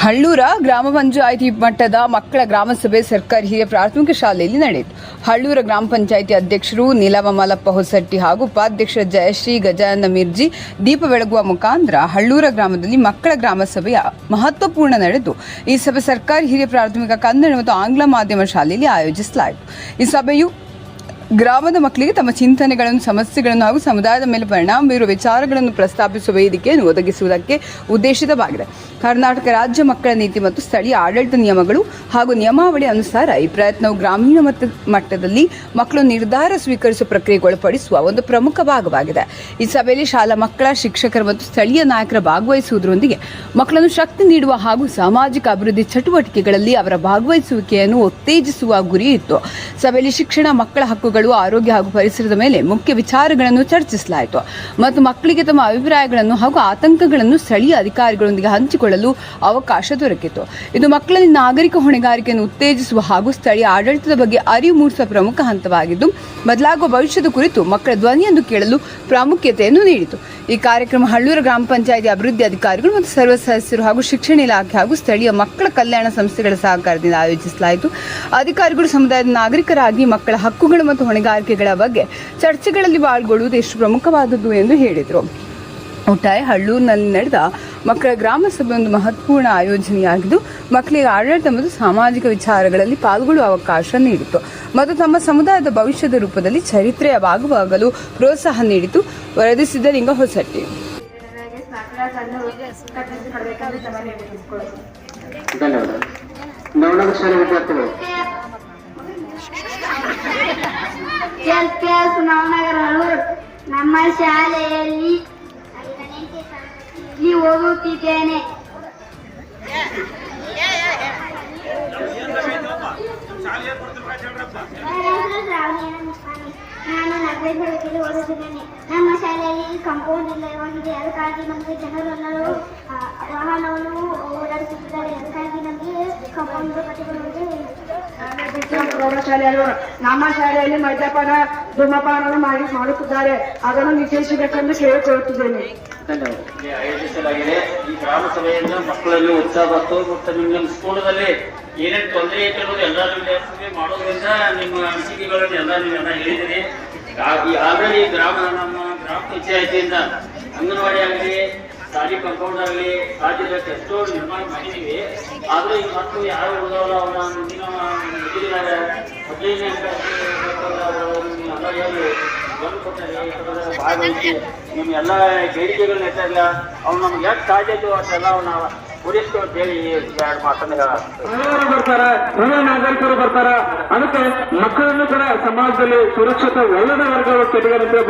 ಹಳ್ಳೂರ ಗ್ರಾಮ ಪಂಚಾಯಿತಿ ಮಟ್ಟದ ಮಕ್ಕಳ ಗ್ರಾಮ ಸಭೆ ಸರ್ಕಾರಿ ಹಿರಿಯ ಪ್ರಾಥಮಿಕ ಶಾಲೆಯಲ್ಲಿ ನಡೆಯಿತು. ಹಳ್ಳೂರ ಗ್ರಾಮ ಪಂಚಾಯಿತಿ ಅಧ್ಯಕ್ಷರು ನೀಲಮ್ಮ ಮಲ್ಲಪ್ಪ ಹೊಸಟ್ಟಿ ಹಾಗೂ ಉಪಾಧ್ಯಕ್ಷ ಜಯಶ್ರೀ ಗಜಾನನ ಮಿರ್ಜಿ ದೀಪ ಬೆಳಗುವ ಮುಖಾಂತರ ಹಳ್ಳೂರ ಗ್ರಾಮದಲ್ಲಿ ಮಕ್ಕಳ ಗ್ರಾಮ ಸಭೆಯ ಮಹತ್ವಪೂರ್ಣ ನಡೆದು ಈ ಸಭೆ ಸರ್ಕಾರಿ ಹಿರಿಯ ಪ್ರಾಥಮಿಕ ಕನ್ನಡ ಮತ್ತು ಆಂಗ್ಲ ಮಾಧ್ಯಮ ಶಾಲೆಯಲ್ಲಿ ಆಯೋಜಿಸಲಾಯಿತು. ಈ ಸಭೆಯು ಗ್ರಾಮದ ಮಕ್ಕಳಿಗೆ ತಮ್ಮ ಚಿಂತನೆಗಳನ್ನು, ಸಮಸ್ಯೆಗಳನ್ನು ಹಾಗೂ ಸಮುದಾಯದ ಮೇಲೆ ಪರಿಣಾಮ ಬೀರುವ ವಿಚಾರಗಳನ್ನು ಪ್ರಸ್ತಾಪಿಸುವ ವೇದಿಕೆಯನ್ನು ಒದಗಿಸುವುದಕ್ಕೆ ಉದ್ದೇಶಿತವಾಗಿದೆ. ಕರ್ನಾಟಕ ರಾಜ್ಯ ಮಕ್ಕಳ ನೀತಿ ಮತ್ತು ಸ್ಥಳೀಯ ಆಡಳಿತ ನಿಯಮಗಳು ಹಾಗೂ ನಿಯಮಾವಳಿ ಅನುಸಾರ ಈ ಪ್ರಯತ್ನವು ಗ್ರಾಮೀಣ ಮಟ್ಟದಲ್ಲಿ ಮಕ್ಕಳು ನಿರ್ಧಾರ ಸ್ವೀಕರಿಸುವ ಪ್ರಕ್ರಿಯೆಗೆ ಒಳಪಡಿಸುವ ಒಂದು ಪ್ರಮುಖ ಭಾಗವಾಗಿದೆ. ಈ ಸಭೆಯಲ್ಲಿ ಶಾಲಾ ಮಕ್ಕಳ, ಶಿಕ್ಷಕರು ಮತ್ತು ಸ್ಥಳೀಯ ನಾಯಕರ ಭಾಗವಹಿಸುವುದರೊಂದಿಗೆ ಮಕ್ಕಳನ್ನು ಶಕ್ತಿ ನೀಡುವ ಹಾಗೂ ಸಾಮಾಜಿಕ ಅಭಿವೃದ್ಧಿ ಚಟುವಟಿಕೆಗಳಲ್ಲಿ ಅವರ ಭಾಗವಹಿಸುವಿಕೆಯನ್ನು ಉತ್ತೇಜಿಸುವ ಗುರಿ ಇತ್ತು. ಸಭೆಯಲ್ಲಿ ಶಿಕ್ಷಣ, ಮಕ್ಕಳ ಹಕ್ಕುಗಳು, ಆರೋಗ್ಯ ಹಾಗೂ ಪರಿಸರದ ಮೇಲೆ ಮುಖ್ಯ ವಿಚಾರಗಳನ್ನು ಚರ್ಚಿಸಲಾಯಿತು ಮತ್ತು ಮಕ್ಕಳಿಗೆ ತಮ್ಮ ಅಭಿಪ್ರಾಯಗಳನ್ನು ಹಾಗೂ ಆತಂಕಗಳನ್ನು ಸ್ಥಳೀಯ ಅಧಿಕಾರಿಗಳೊಂದಿಗೆ ಹಂಚಿಕೊಳ್ಳಲು ಅವಕಾಶ ದೊರಕಿತು. ಇದು ಮಕ್ಕಳಲ್ಲಿ ನಾಗರಿಕ ಹೊಣೆಗಾರಿಕೆಯನ್ನು ಉತ್ತೇಜಿಸುವ ಹಾಗೂ ಸ್ಥಳೀಯ ಆಡಳಿತದ ಬಗ್ಗೆ ಅರಿವು ಮೂಡಿಸುವ ಪ್ರಮುಖ ಹಂತವಾಗಿದ್ದು, ಬದಲಾಗುವ ಭವಿಷ್ಯದ ಕುರಿತು ಮಕ್ಕಳ ಧ್ವನಿಯನ್ನು ಕೇಳಲು ಪ್ರಾಮುಖ್ಯತೆಯನ್ನು ನೀಡಿತು. ಈ ಕಾರ್ಯಕ್ರಮ ಹಳ್ಳೂರ ಗ್ರಾಮ ಪಂಚಾಯಿತಿ ಅಭಿವೃದ್ಧಿ ಅಧಿಕಾರಿಗಳು ಮತ್ತು ಸರ್ವ ಸದಸ್ಯರು ಹಾಗೂ ಶಿಕ್ಷಣ ಇಲಾಖೆ ಹಾಗೂ ಸ್ಥಳೀಯ ಮಕ್ಕಳ ಕಲ್ಯಾಣ ಸಂಸ್ಥೆಗಳ ಸಹಕಾರದಿಂದ ಆಯೋಜಿಸಲಾಯಿತು. ಅಧಿಕಾರಿಗಳು ಸಮುದಾಯದ ನಾಗರಿಕರಾಗಿ ಮಕ್ಕಳ ಹಕ್ಕುಗಳು ಮತ್ತು ಹೊಣೆಗಾರಿಕೆಗಳ ಬಗ್ಗೆ ಚರ್ಚೆಗಳಲ್ಲಿ ಪಾಲ್ಗೊಳ್ಳುವುದು ಎಷ್ಟು ಪ್ರಮುಖವಾದದ್ದು ಎಂದು ಹೇಳಿದರು. ಒಟ್ಟಾರೆ ಹಳ್ಳೂರಿನಲ್ಲಿ ನಡೆದ ಮಕ್ಕಳ ಗ್ರಾಮ ಸಭೆ ಒಂದು ಮಹತ್ವಪೂರ್ಣ ಆಯೋಜನೆಯಾಗಿದ್ದು, ಮಕ್ಕಳಿಗೆ ಆಡಳಿತ ಮತ್ತು ಸಾಮಾಜಿಕ ವಿಚಾರಗಳಲ್ಲಿ ಪಾಲ್ಗೊಳ್ಳುವ ಅವಕಾಶ ನೀಡಿತು ಮತ್ತು ತಮ್ಮ ಸಮುದಾಯದ ಭವಿಷ್ಯದ ರೂಪದಲ್ಲಿ ಚರಿತ್ರೆಯ ಭಾಗವಾಗಲು ಪ್ರೋತ್ಸಾಹ ನೀಡಿತು. ವರದಿಸಿದ ಲಿಂಗ ಹೊಸಟ್ಟಿ. ನಮ್ಮ ಶಾಲೆಯಲ್ಲಿ ಓದುತ್ತಿದ್ದೇನೆ. ನಾನು ನಗರದಲ್ಲಿ ಓದುತ್ತಿದ್ದೇನೆ. ನಮ್ಮ ಶಾಲೆಯಲ್ಲಿ ಕಾಂಪೌಂಡ್ ಇಲ್ಲವಾಗಿದೆ. ಅದಕ್ಕಾಗಿ ನಮಗೆ ಜನರೆಲ್ಲರೂ ವಾಹನವನ್ನು ಓಡಾಡಿಸುತ್ತಿದ್ದಾರೆ. ಅದಕ್ಕಾಗಿ ನಮಗೆ ಕಾಂಪೌಂಡ್ ಕಟ್ಟಿಕೊಳ್ಳುವುದು. ಪ್ರೌಢಶಾಲೆಯವರು ನಮ್ಮ ಶಾಲೆಯಲ್ಲಿ ಮದ್ಯಪಾನ, ಧೂಮಪಾನ ಮಾಡುತ್ತಿದ್ದಾರೆ. ಅದನ್ನು ನಿಷೇಧಿಸಬೇಕೆಂದು ಕೇಳಿಕೊಳ್ಳುತ್ತಿದ್ದೇನೆ. ಆಯೋಜಿಸಲಾಗಿದೆ. ಈ ಗ್ರಾಮ ಸಭೆಯಿಂದ ಮಕ್ಕಳಲ್ಲಿ ಉತ್ಸಾಹ ಬಂತು ಮತ್ತು ನಿಮ್ಮ ಸ್ಕೂಲದಲ್ಲಿ ಏನೇನು ತೊಂದರೆ ಐತೆ ಅನ್ನೋದು ಎಲ್ಲ ವಿದ್ಯಾರ್ಥಿಗಳಿಗೆ ಮಾಡೋದ್ರಿಂದ ನಿಮ್ಮ ಅನಿಸಿಕೆಗಳನ್ನು ನೀವೆಲ್ಲ ಹೇಳಿದಿರಿ. ಆಲ್ರೆಡಿ ನಮ್ಮ ಗ್ರಾಮ ಪಂಚಾಯತಿಯಿಂದ ಅಂಗನವಾಡಿ ಆಗಲಿ, ಶಾಲಿ ಕಾಂಪೌಂಡ್ ಆಗಲಿ, ರಾಜ್ಯದ ಎಷ್ಟೋ ನಿರ್ಮಾಣ ಮಾಡಿದ್ದೀವಿ. ಆದರೂ ಈಗ ಮತ್ತು ಯಾರು ಉಳಿದವಲ್ಲ ಅವರ ಮುಂದಿನ ಭಾಗವಹಿಸಿ ನಿಮ್ಮ ಎಲ್ಲ ಬೇಡಿಕೆಗಳು ಇರ್ತಾ ಇಲ್ಲ, ಅವ್ನು ನಮ್ಗೆ ಎಷ್ಟು ಸಾಧ್ಯ ಇದ್ದು ಅಷ್ಟೆಲ್ಲ ಅವನ್ನ ಪೂರೈಸ್ತು ಅಂತ ಹೇಳಿ ಎರಡು ಮಾತನ್ನ ಬರ್ತಾರ, ನಾಗರಿಕರು ಬರ್ತಾರ. ಅದಕ್ಕೆ ಮಕ್ಕಳನ್ನು ಕೂಡ ಸಮಾಜದಲ್ಲಿ ಸುರಕ್ಷಿತ ಒಳ್ಳೆದ ವರ್ಗಗಳು ತೆಗೆದಂತೆ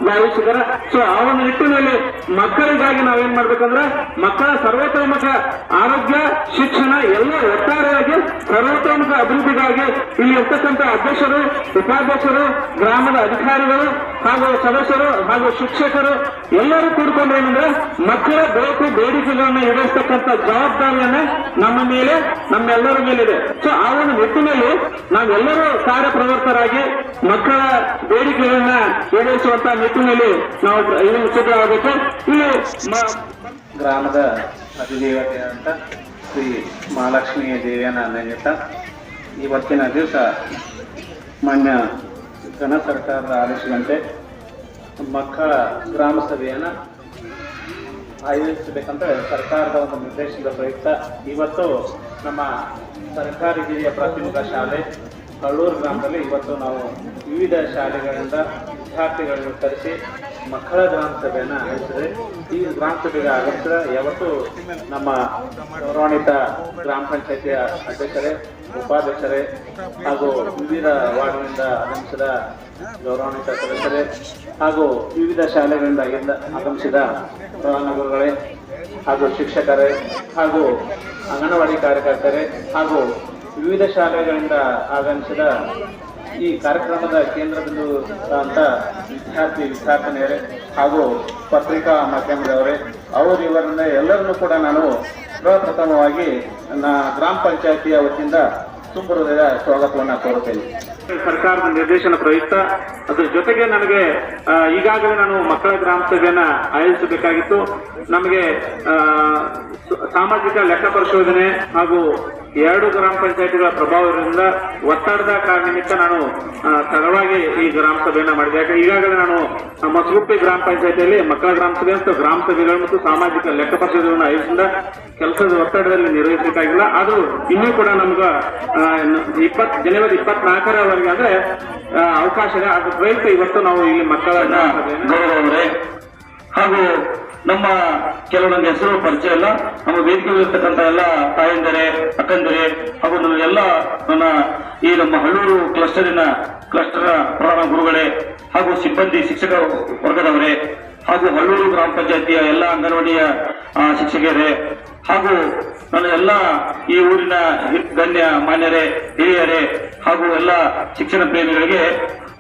ಭಾವಿಸಿದ್ದಾರೆ. ಸೊ ಆ ಒಂದು ನಿಟ್ಟಿನಲ್ಲಿ ಮಕ್ಕಳಿಗಾಗಿ ನಾವೇನ್ ಮಾಡ್ಬೇಕಂದ್ರೆ ಮಕ್ಕಳ ಸರ್ವತೋಮುಖ ಆರೋಗ್ಯ, ಶಿಕ್ಷಣ ಎಲ್ಲ ಒಟ್ಟಾರೆಯಾಗಿ ಸರ್ವತೋಮುಖ ಅಭಿವೃದ್ಧಿಗಾಗಿ ಇಲ್ಲಿ ಇರ್ತಕ್ಕಂಥ ಅಧ್ಯಕ್ಷರು, ಉಪಾಧ್ಯಕ್ಷರು, ಗ್ರಾಮದ ಅಧಿಕಾರಿಗಳು ಹಾಗೂ ಸದಸ್ಯರು ಹಾಗೂ ಶಿಕ್ಷಕರು ಎಲ್ಲರೂ ಕೂಡಿಕೊಂಡು ಏನಂದ್ರೆ ಮಕ್ಕಳ ಬೇಕು ಬೇಡಿಕೆಗಳನ್ನು ಈಡೇರಿಸತಕ್ಕಂಥ ಜವಾಬ್ದಾರಿಯನ್ನ ನಮ್ಮ ಮೇಲೆ, ನಮ್ಮೆಲ್ಲರ ಮೇಲಿದೆ. ಸೊ ಆ ಒಂದು ನಿಟ್ಟಿನಲ್ಲಿ ನಾವೆಲ್ಲರೂ ಕಾರ್ಯಪ್ರವರ್ತರಾಗಿ ಮಕ್ಕಳ ಬೇಡಿಕೆಗಳನ್ನ ಈಡೇರಿಸುವಂತ ನಿಟ್ಟಿನಲ್ಲಿ ನಾವು ಇದನ್ನು ಸಿದ್ಧವಾಗಬೇಕು. ಇಲ್ಲಿ ಗ್ರಾಮದ ಅಧಿದೇವತೆ ಅಂತ ಶ್ರೀ ಮಹಾಲಕ್ಷ್ಮೀ ದೇವಿಯನ್ನ ನೆನೆಯುತ್ತ ಇವತ್ತಿನ ದಿವಸ ಮಾನ್ಯ ಘನ ಸರ್ಕಾರದ ಆದೇಶದಂತೆ ಮಕ್ಕಳ ಗ್ರಾಮ ಸಭೆಯನ್ನು ಆಯೋಜಿಸಬೇಕಂತ ಸರ್ಕಾರದ ಒಂದು ನಿರ್ದೇಶನದ ಪ್ರಯುಕ್ತ ಇವತ್ತು ನಮ್ಮ ಸರ್ಕಾರಿ ಹಿರಿಯ ಪ್ರಾಥಮಿಕ ಶಾಲೆ ಹಳ್ಳೂರು ಗ್ರಾಮದಲ್ಲಿ ಇವತ್ತು ನಾವು ವಿವಿಧ ಶಾಲೆಗಳಿಂದ ವಿದ್ಯಾರ್ಥಿಗಳನ್ನು ಕರೆಸಿ ಮಕ್ಕಳ ಗ್ರಾಮ ಸಭೆಯನ್ನು ಆಯೋಜಿಸಿದೆ. ಈ ಗ್ರಾಮ ಸಭೆಗೆ ಆಗಮಿಸಿದ ಯಾವತ್ತು ನಮ್ಮ ಗೌರವಾನ್ವಿತ ಗ್ರಾಮ ಪಂಚಾಯತಿಯ ಅಧ್ಯಕ್ಷರೇ, ಉಪಾಧ್ಯಕ್ಷರೇ ಹಾಗೂ ವಿವಿಧ ವಾರ್ಡ್ಗಳಿಂದ ಆಗಮಿಸಿದ ಗೌರವಾನ್ವಿತ ಸದಸ್ಯರೇ ಹಾಗೂ ವಿವಿಧ ಶಾಲೆಗಳಿಂದ ಆಗಮಿಸಿದ ಪ್ರಧಾನಗುರುಗಳೇ ಹಾಗೂ ಶಿಕ್ಷಕರೇ ಹಾಗೂ ಅಂಗನವಾಡಿ ಕಾರ್ಯಕರ್ತರೇ ಹಾಗೂ ವಿವಿಧ ಶಾಲೆಗಳಿಂದ ಆಗಮಿಸಿದ ಈ ಕಾರ್ಯಕ್ರಮದ ಕೇಂದ್ರ ಬಿಂದು ಅಂತ ವಿದ್ಯಾರ್ಥಿನಿಯರೇ ಹಾಗೂ ಪತ್ರಿಕಾ ಮಾಧ್ಯಮದವರೇ, ಇವರನ್ನ ಎಲ್ಲರನ್ನೂ ಕೂಡ ನಾನು ಪ್ರಪ್ರಥಮವಾಗಿ ಗ್ರಾಮ ಪಂಚಾಯತಿಯ ವತಿಯಿಂದ ತುಂಬ ಹೃದಯದ ಸ್ವಾಗತವನ್ನು ಕೋರುತ್ತೇನೆ. ಸರ್ಕಾರದ ನಿರ್ದೇಶನ ಪ್ರಯುಕ್ತ ಅದ್ರ ಜೊತೆಗೆ ನನಗೆ ಈಗಾಗಲೇ ನಾನು ಮಕ್ಕಳ ಗ್ರಾಮ ಸಭೆಯನ್ನ ಆಯೋಜಿಸಬೇಕಾಗಿತ್ತು. ನಮಗೆ ಸಾಮಾಜಿಕ ಲೆಕ್ಕ ಪರಿಶೋಧನೆ ಹಾಗೂ 2 ಗ್ರಾಮ ಪಂಚಾಯತಿಗಳ ಪ್ರಭಾವದಿಂದ ಒತ್ತಡದ ನಿಮಿತ್ತ ನಾನು ತಡವಾಗಿ ಈ ಗ್ರಾಮ ಸಭೆಯನ್ನ ಮಾಡಿದೆ. ಈಗಾಗಲೇ ನಾನು ಮಸಗುಪ್ಪಿ ಗ್ರಾಮ ಪಂಚಾಯತಿಯಲ್ಲಿ ಮಕ್ಕಳ ಗ್ರಾಮ ಸಭೆ ಮತ್ತು ಗ್ರಾಮ ಸಭೆಗಳು ಮತ್ತು ಸಾಮಾಜಿಕ ಲೆಕ್ಕ ಪರಿಶೋಧನೆಯನ್ನು ಆಯೋಜಿಸಿದ ಕೆಲಸದ ಒತ್ತಡದಲ್ಲಿ ನಿರ್ವಹಿಸಬೇಕಾಗಿಲ್ಲ. ಆದರೂ ಇನ್ನೂ ಕೂಡ ನಮ್ಗೆ ಜನವರಿ 24ರವರೆಗೆ ಅಂದ್ರೆ ಅವಕಾಶ ಇದೆ. ಅದ್ರ ಪ್ರಯುಕ್ತ ಇವತ್ತು ನಾವು ಇಲ್ಲಿ ಮಕ್ಕಳ ಗೌರವರೇ ಹಾಗೂ ನಮ್ಮ ಕೆಲವೊಂದು ಹೆಸರು ಪರಿಚಯ ಇಲ್ಲ. ನಮ್ಮ ವೇದಿಕೆಯಲ್ಲಿರ್ತಕ್ಕಂಥ ಎಲ್ಲ ತಾಯಂದರೆ, ಅಕ್ಕಂದರೆ ಹಾಗೂ ಎಲ್ಲ ನನ್ನ ಈ ನಮ್ಮ ಹಳ್ಳೂರು ಕ್ಲಸ್ಟರ್ ಪ್ರಧಾನ ಗುರುಗಳೇ ಹಾಗೂ ಸಿಬ್ಬಂದಿ ಶಿಕ್ಷಕ ವರ್ಗದವರೇ ಹಾಗೂ ಹಳ್ಳೂರು ಗ್ರಾಮ ಪಂಚಾಯತಿಯ ಎಲ್ಲ ಅಂಗನವಾಡಿಯ ಶಿಕ್ಷಕರೇ ಹಾಗೂ ನನ್ನ ಎಲ್ಲ ಈ ಊರಿನ ಗಣ್ಯ ಮಾನ್ಯರೇ, ಹಿರಿಯರೇ ಹಾಗೂ ಎಲ್ಲ ಶಿಕ್ಷಣ ಪ್ರೇಮಿಗಳಿಗೆ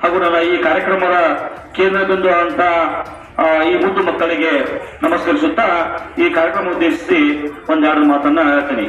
ಹಾಗೂ ನನ್ನ ಈ ಕಾರ್ಯಕ್ರಮದ ಕೇಂದ್ರ ಬಿಂದು ಅಂತ ಈ ಮುದ್ದು ಮಕ್ಕಳಿಗೆ ನಮಸ್ಕರಿಸುತ್ತಾ ಈ ಕಾರ್ಯಕ್ರಮ ಉದ್ದೇಶಿಸಿ ಒಂದೆರಡು ಮಾತನ್ನ ಹೇಳ್ತೀನಿ.